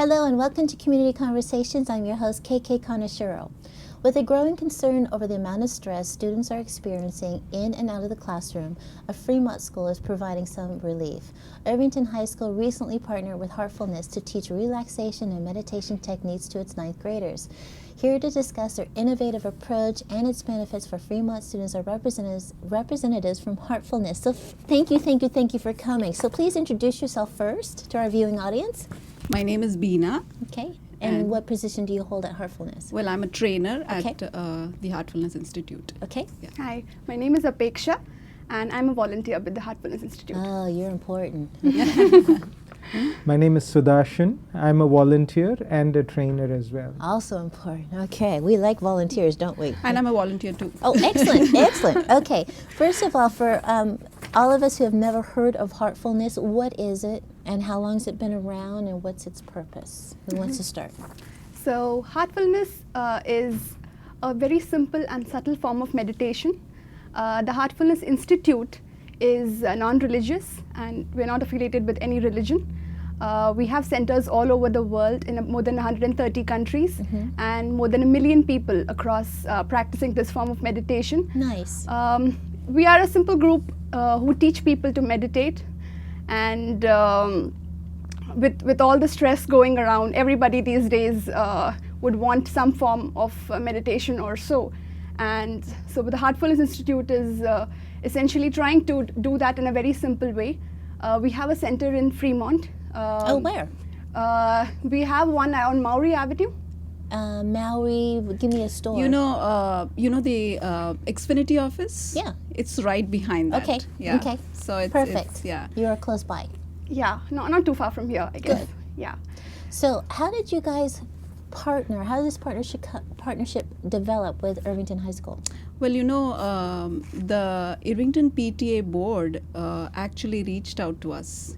Hello and welcome to Community Conversations. I'm your host, KK Kaneshiro. With a growing concern over the amount of stress students are experiencing in and out of the classroom, a Fremont school is providing some relief. Irvington High School recently partnered with Heartfulness to teach relaxation and meditation techniques to its 9th graders. Here to discuss their innovative approach and its benefits for Fremont students are representatives from Heartfulness. So thank you for coming. So please introduce yourself first to our viewing audience. My name is Beena. Okay. And what position do you hold at Heartfulness? Well, I'm a trainer at the Heartfulness Institute. Okay. Yeah. Hi, my name is Apeksha, and I'm a volunteer with the Heartfulness Institute. Oh, you're important. My name is Sudarshan. I'm a volunteer and a trainer as well. Also important. Okay, we like volunteers, don't we? And I'm a volunteer too. Oh, excellent, excellent. Okay, first of all, for all of us who have never heard of Heartfulness, what is it and how long has it been around and what's its purpose? Who wants to start? So, Heartfulness is a very simple and subtle form of meditation. The Heartfulness Institute is non-religious, and we're not affiliated with any religion. We have centers all over the world in more than 130 countries and more than 1 million people across practicing this form of meditation. Nice. We are a simple group who teach people to meditate, and with all the stress going around, everybody these days would want some form of meditation or so. And so the Heartfulness Institute is essentially trying to do that in a very simple way. We have a center in Fremont. Where? We have one on Maury Avenue. Maui, give me a store. You know the Xfinity office? Yeah. It's right behind that. Okay. Yeah. Okay. So it's Perfect. yeah. You're close by. Yeah, not too far from here, I guess. Good. Yeah. So how did you guys partner? How did this partnership develop with Irvington High School? Well, the Irvington PTA board actually reached out to us,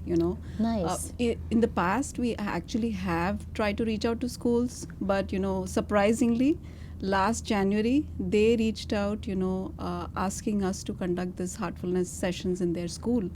Nice. In the past, we actually have tried to reach out to schools, but, surprisingly, last January, they reached out, asking us to conduct this Heartfulness sessions in their school,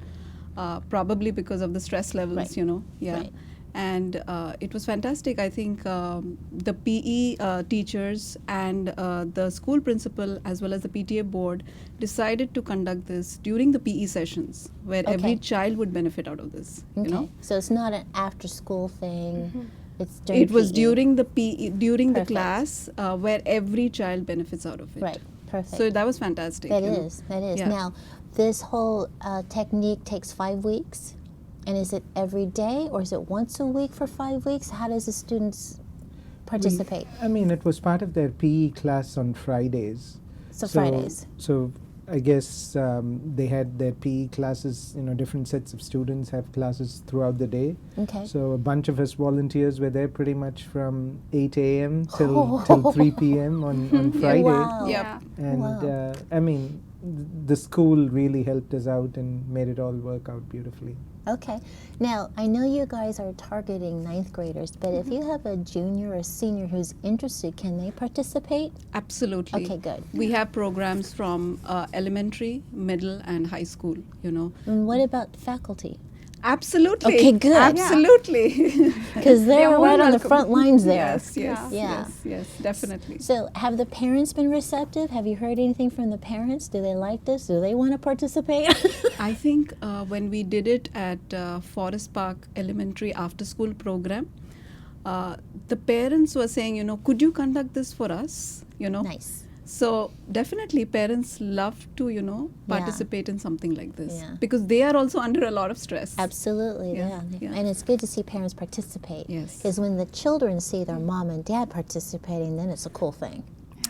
probably because of the stress levels, Right. Yeah. Right. And it was fantastic. I think the PE teachers and the school principal as well as the PTA board decided to conduct this during the PE sessions where every child would benefit out of this. Okay. So it's not an after-school thing. It's during It was PE. during the PE, during Perfect. the class where every child benefits out of it. Right. Perfect. So that was fantastic. That is. Yeah. Now, this whole technique takes 5 weeks. And is it every day or is it once a week for 5 weeks? How does the students participate? It was part of their PE class on Fridays. So Fridays. So I guess they had their PE classes, different sets of students have classes throughout the day. Okay. So a bunch of us volunteers were there pretty much from 8 a.m. till 3 p.m. on Friday. Wow. Yep. Yeah. And Wow. the school really helped us out and made it all work out beautifully. Okay. Now, I know you guys are targeting 9th graders, but if you have a junior or senior who's interested, can they participate? Absolutely. Okay, good. We have programs from elementary, middle, and high school, And what about faculty? Absolutely. Okay, good. Absolutely. Because they're They're right all on the welcome. front lines there. Yes, yes, Yeah. yes, definitely. So have the parents been receptive? Have you heard anything from the parents? Do they like this? Do they want to participate? I think when we did it at Forest Park Elementary After School Program, the parents were saying, could you conduct this for us? Nice. So definitely parents love to, participate in something like this Yeah. because they are also under a lot of stress. Absolutely, Yeah, yeah. yeah. And it's good to see parents participate. Yes. Because when the children see their mom and dad participating, then it's a cool thing.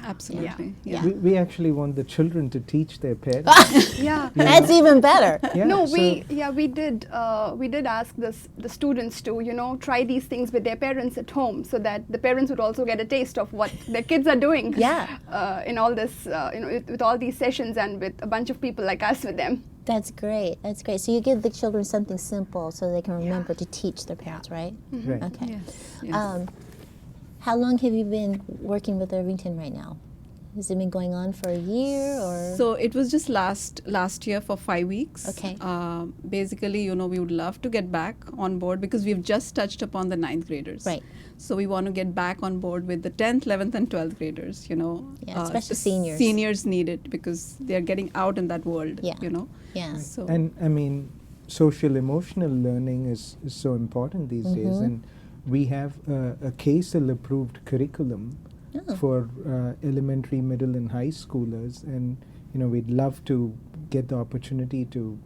Absolutely. Yeah. We actually want the children to teach their parents. Yeah. That's even better. Yeah, No, so- we did ask the students to try these things with their parents at home, so that the parents would also get a taste of what their kids are doing. Yeah. In all this, with all these sessions and with a bunch of people like us with them. That's great. That's great. So you give the children something simple so they can remember to teach their parents, right? Right. Okay. Yes. How long have you been working with Irvington right now? Has it been going on for a year or? So it was just last year for 5 weeks. Okay. Basically, we would love to get back on board because we've just touched upon the 9th graders. Right. So we want to get back on board with the 10th, 11th, and 12th graders. Yeah, especially the seniors. Seniors need it because they're getting out in that world. Yeah. Yeah. So And I mean, social emotional learning is so important these days, and we have a CASEL approved curriculum for elementary, middle, and high schoolers, and we'd love to get the opportunity to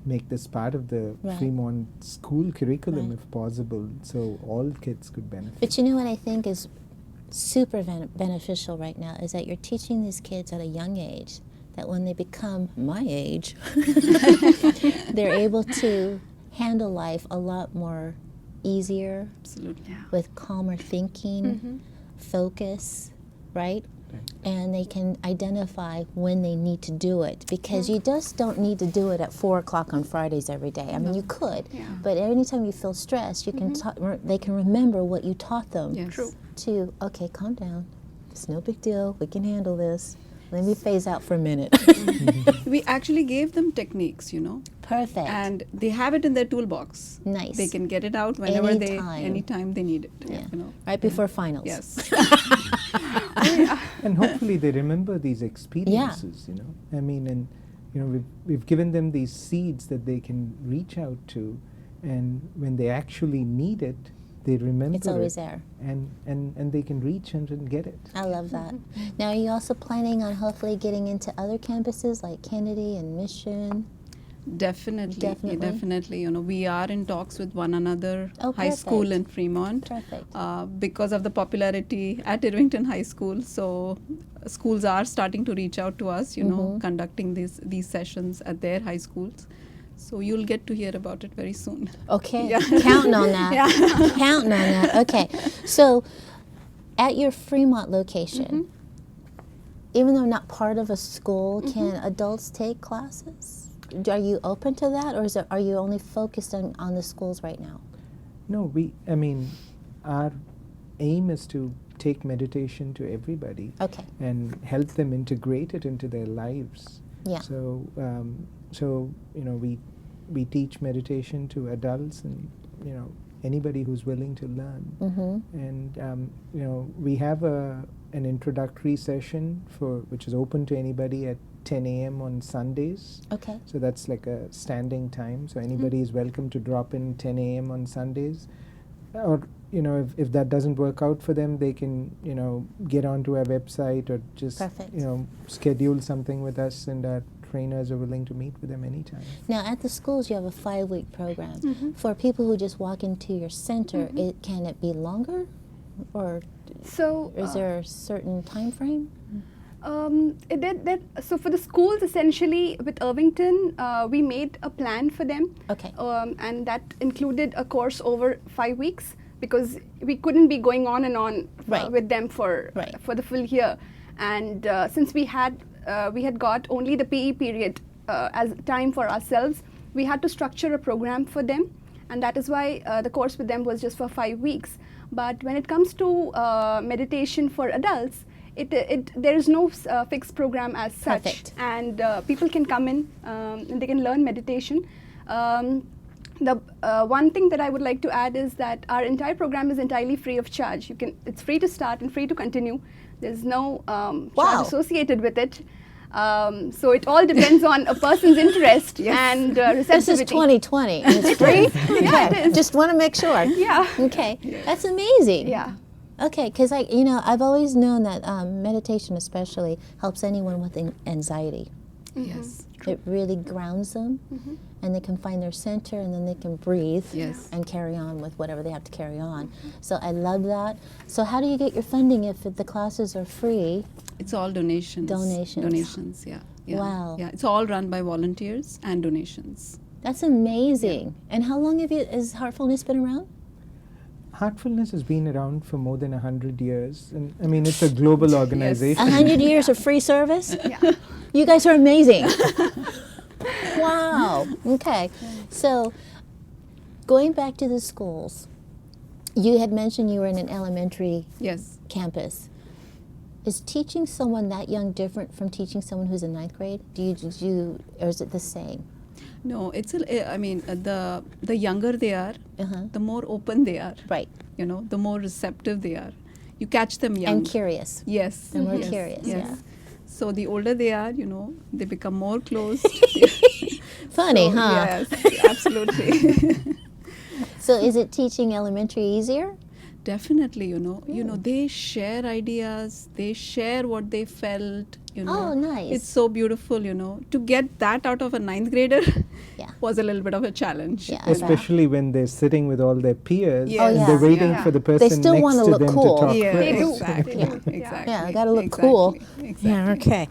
make this part of the Right. Fremont school curriculum Right. if possible, so all kids could benefit. But you know what I think is super beneficial right now is that you're teaching these kids at a young age that when they become my age, they're able to handle life a lot more easier, absolutely. with calmer thinking, focus, right? And they can identify when they need to do it, because you just don't need to do it at 4 o'clock on Fridays every day. I mean, you could, but anytime you feel stressed, you can they can remember what you taught them. Yes. True. To, okay, calm down. It's no big deal. We can handle this. Let me phase out for a minute. We actually gave them techniques, Perfect. and they have it in their toolbox. Nice. They can get it out whenever anytime they need it. Yeah. Right before finals. Yes. And hopefully they remember these experiences, I mean, and we've given them these seeds that they can reach out to, and when they actually need it, they remember It's always it, there. and they can reach and get it. I love that. Now, are you also planning on hopefully getting into other campuses like Kennedy and Mission? Definitely. We are in talks with one another Oh, high school perfect. in Fremont. Perfect. Because of the popularity at Irvington High School. So schools are starting to reach out to us, conducting these sessions at their high schools. So you'll get to hear about it very soon. Okay, Yeah. counting on that. Counting on that. Okay, so at your Fremont location, even though not part of a school, can adults take classes? Are you open to that, or are you only focused on the schools right now? No, our aim is to take meditation to everybody Okay. and help them integrate it into their lives. Yeah. So we teach meditation to adults and anybody who's willing to learn. And we have an introductory session which is open to anybody at 10 a.m. on Sundays. Okay. So that's like a standing time. So anybody is welcome to drop in 10 a.m. on Sundays. Or if that doesn't work out for them, they can get onto our website or just Perfect. schedule something with us, and our trainers are willing to meet with them anytime. Now, at the schools, you have a 5-week program. For people who just walk into your center, can it be longer, or So is there a certain time frame? So for the schools, essentially with Irvington, we made a plan for them, Okay. and that included a course over 5 weeks, because we couldn't be going on and on Right. with them for the full year. And since we had got only the PE period as time for ourselves, we had to structure a program for them, and that is why the course with them was just for 5 weeks. But when it comes to meditation for adults, there is no fixed program as such. Perfect. And people can come in and they can learn meditation. The one thing that I would like to add is that our entire program is entirely free of charge. It's free to start and free to continue. There's no charge associated with it. So it all depends on a person's interest and receptivity. This is 2020 and it's free? Yeah, it is. Just want to make sure. Yeah. Okay, that's amazing. Yeah. Okay, because I've always known that meditation especially helps anyone with anxiety. Yes. It really grounds them, and they can find their center, and then they can breathe and carry on with whatever they have to carry on. So I love that. So how do you get your funding if the classes are free? It's all donations. Donations, yeah. Wow. Yeah, it's all run by volunteers and donations. That's amazing. And how long has Heartfulness been around? Heartfulness has been around for more than 100 years, and I mean it's a global organization. 100 years of free service? Yeah. You guys are amazing. Wow. Okay. So going back to the schools, you had mentioned you were in an elementary Yes. campus. Is teaching someone that young different from teaching someone who's in ninth grade? Or is it the same? No, I mean, the younger they are, the more open they are. Right. The more receptive they are. You catch them young. And curious. Yes. They're more yes, curious, yes. yeah. So the older they are, they become more close. Funny, So, huh? Yes, absolutely. So is it teaching elementary easier? Definitely, they share ideas, they share what they felt, Oh, nice. It's so beautiful, To get that out of a ninth grader Yeah. was a little bit of a challenge. Yeah. Especially when they're sitting with all their peers Yes. Oh, and yeah. they're waiting Yeah. for the They person still next wanna to look them cool. to talk Yeah, first. They do. exactly. They do. Exactly. Yeah, gotta look exactly, cool. Exactly. Yeah, okay.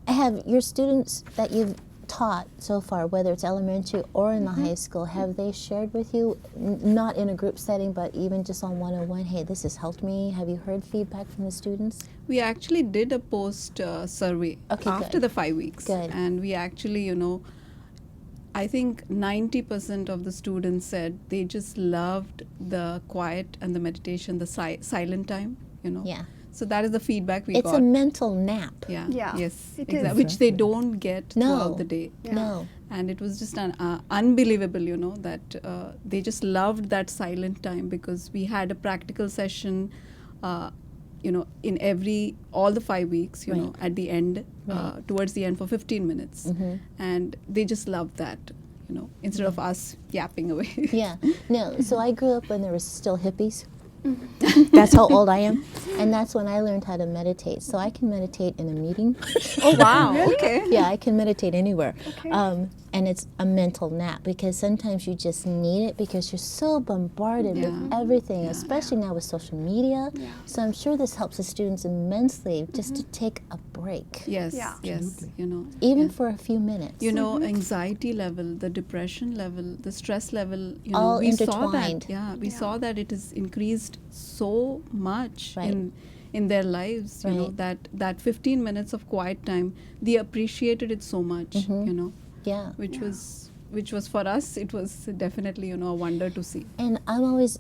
Have your students that you've taught so far, whether it's elementary or in the high school, have they shared with you, not in a group setting, but even just on one-on-one, hey, this has helped me? Have you heard feedback from the students? We actually did a post survey Okay, after good. the 5 weeks. Good. And we actually, I think 90% of the students said they just loved the quiet and the meditation, the silent time, Yeah. So that is the feedback we It's got. a mental nap. Yeah. Yeah, Yes. it exactly. is. Which they don't get No. throughout the day. Yeah. No. And it was just unbelievable, that they just loved that silent time, because we had a practical session, in all the 5 weeks, Right. at the end, Right. towards the end for 15 minutes. And they just loved that, instead of us yapping away. Yeah. No, so I grew up when there was still hippies. That's how old I am. And that's when I learned how to meditate. So I can meditate in a meeting. Oh, wow. Okay. Yeah, I can meditate anywhere. Okay. And it's a mental nap because sometimes you just need it because you're so bombarded with Yeah. everything, especially now with social media. Yeah. So I'm sure this helps the students immensely just to take a break, Yes. Yeah. Yes. even yeah. for a few minutes. Anxiety level, the depression level, the stress level, All we saw intertwined. that. Yeah, we Yeah. saw that it is increased so much Right. in their lives. Right. That 15 minutes of quiet time, they appreciated it so much. Yeah. Which was for us, it was definitely a wonder to see. And I'm always,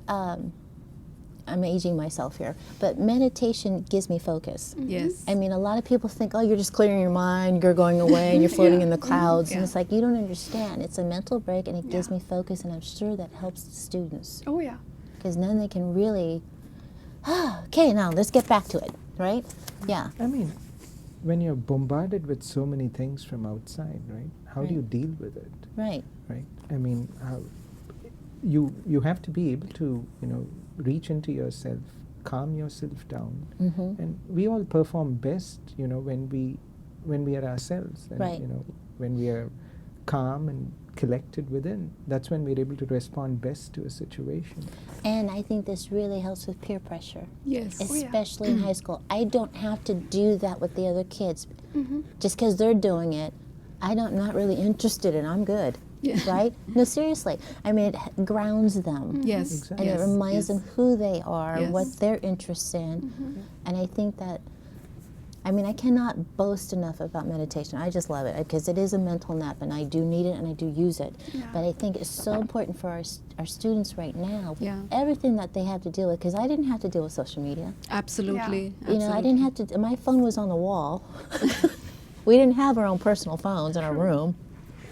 I'm aging myself here, but meditation gives me focus. Yes. I mean, a lot of people think, oh, you're just clearing your mind, you're going away, and you're floating Yeah. in the clouds. And Yeah. it's like, you don't understand. It's a mental break, and it gives Yeah. me focus, and I'm sure that helps the students. Oh yeah. Because then they can really, okay, now let's get back to it, right? Yeah. I mean, when you're bombarded with so many things from outside, right? How do you Right. deal with it, Right. right? I mean, you have to be able to, reach into yourself, calm yourself down, Mm-hmm. and we all perform best, when we are ourselves, and Right. when we are calm and collected within. That's when we're able to respond best to a situation. And I think this really helps with peer pressure, Yes. Oh, yeah. especially in high school. I don't have to do that with the other kids. Mm-hmm. Just because they're doing it, I'm not really interested in. I'm good, Yeah. right? No, seriously. I mean, it grounds them. Yes. Exactly. And yes, it reminds yes. them who they are, Yes. what they're interested in. And I think that, I cannot boast enough about meditation. I just love it because it is a mental nap, and I do need it and I do use it. Yeah. But I think it's so important for our students right now, with Yeah. everything that they have to deal with, because I didn't have to deal with social media. Absolutely. I didn't have to, my phone was on the wall. We didn't have our own personal phones in our room.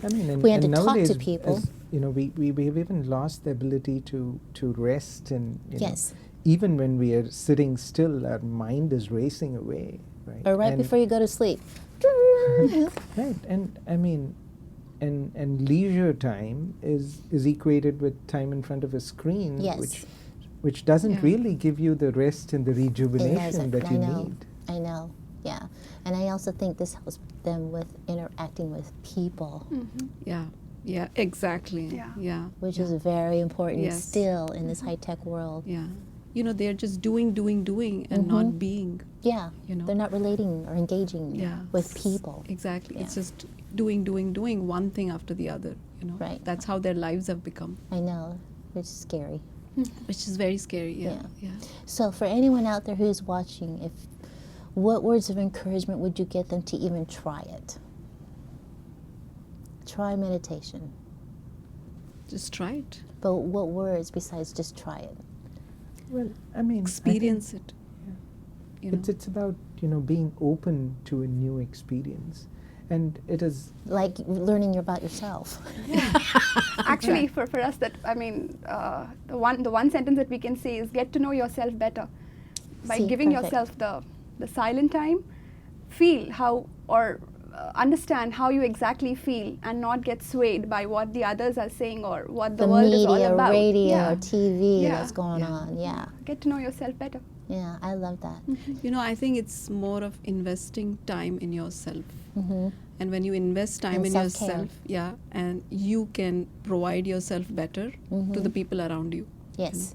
I mean, and, We had and to talk to nowadays, people. as, we've even lost the ability to rest, and Yes. even when we are sitting still, our mind is racing away, right? Or right And- before you go to sleep. right, and I mean, and leisure time is equated with time in front of a screen, Yes. which doesn't Yeah. really give you the rest and the rejuvenation doesn't. that I you know. need. I know, yeah. And I also think this helps them with interacting with people, Yeah. Yeah. Exactly. Yeah. Yeah. which yeah. is very important Yes. still in this high-tech world. Yeah. They're just doing, and not being. Yeah, You know. they're not relating or engaging Yeah. with people. Exactly. It's Yeah. just doing one thing after the other. Right. That's how their lives have become, I know, it's scary. which is very scary. Yeah. Yeah. So for anyone out there who's watching, what words of encouragement would you get them to even try it? Try meditation. Just try it. But what words besides just try it? Well, I mean, experience it. You know? It's about being open to a new experience, and it is Like learning about yourself. Actually, for us, that I mean, the one sentence that we can say is get to know yourself better by See, giving perfect. yourself the silent time. Feel how or understand how you exactly feel, and not get swayed by what the others are saying or what the world is all media, about. radio, Yeah. or TV Yeah. that's going Yeah. on. Yeah. Get to know yourself better. Yeah, I love that. You know, I think it's more of investing time in yourself. Mm-hmm. And when you invest time And in self-care. yourself, yeah, and you can provide yourself better to the people around you. Yes.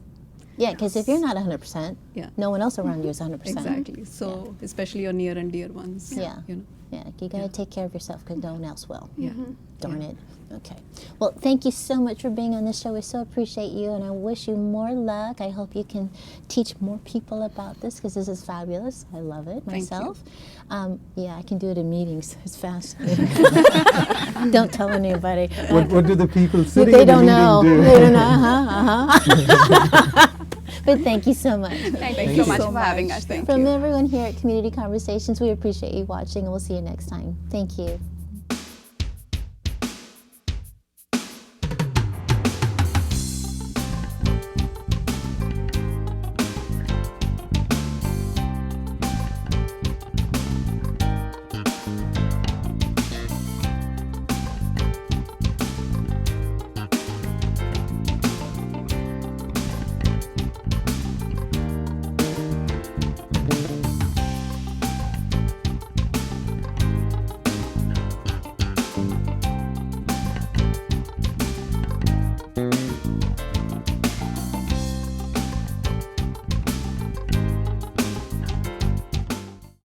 Yeah, because if you're not 100%, Yeah. no one else around you is 100%. Exactly. So, especially your near and dear ones. Yeah. You know. Yeah, you got to take care of yourself because no one else will. Yeah. Darn it. Okay. Well, thank you so much for being on the show. We so appreciate you, and I wish you more luck. I hope you can teach more people about this because this is fabulous. I love it Thank you. myself. Yeah, I can do it in meetings. It's fascinating. Don't tell anybody. what do the people sitting They in the don't meeting know. do? They don't know. But thank you so much. Thank Thank you you so much so for having us. Thank From you. everyone here at Community Conversations, we appreciate you watching, and we'll see you next time. Thank you.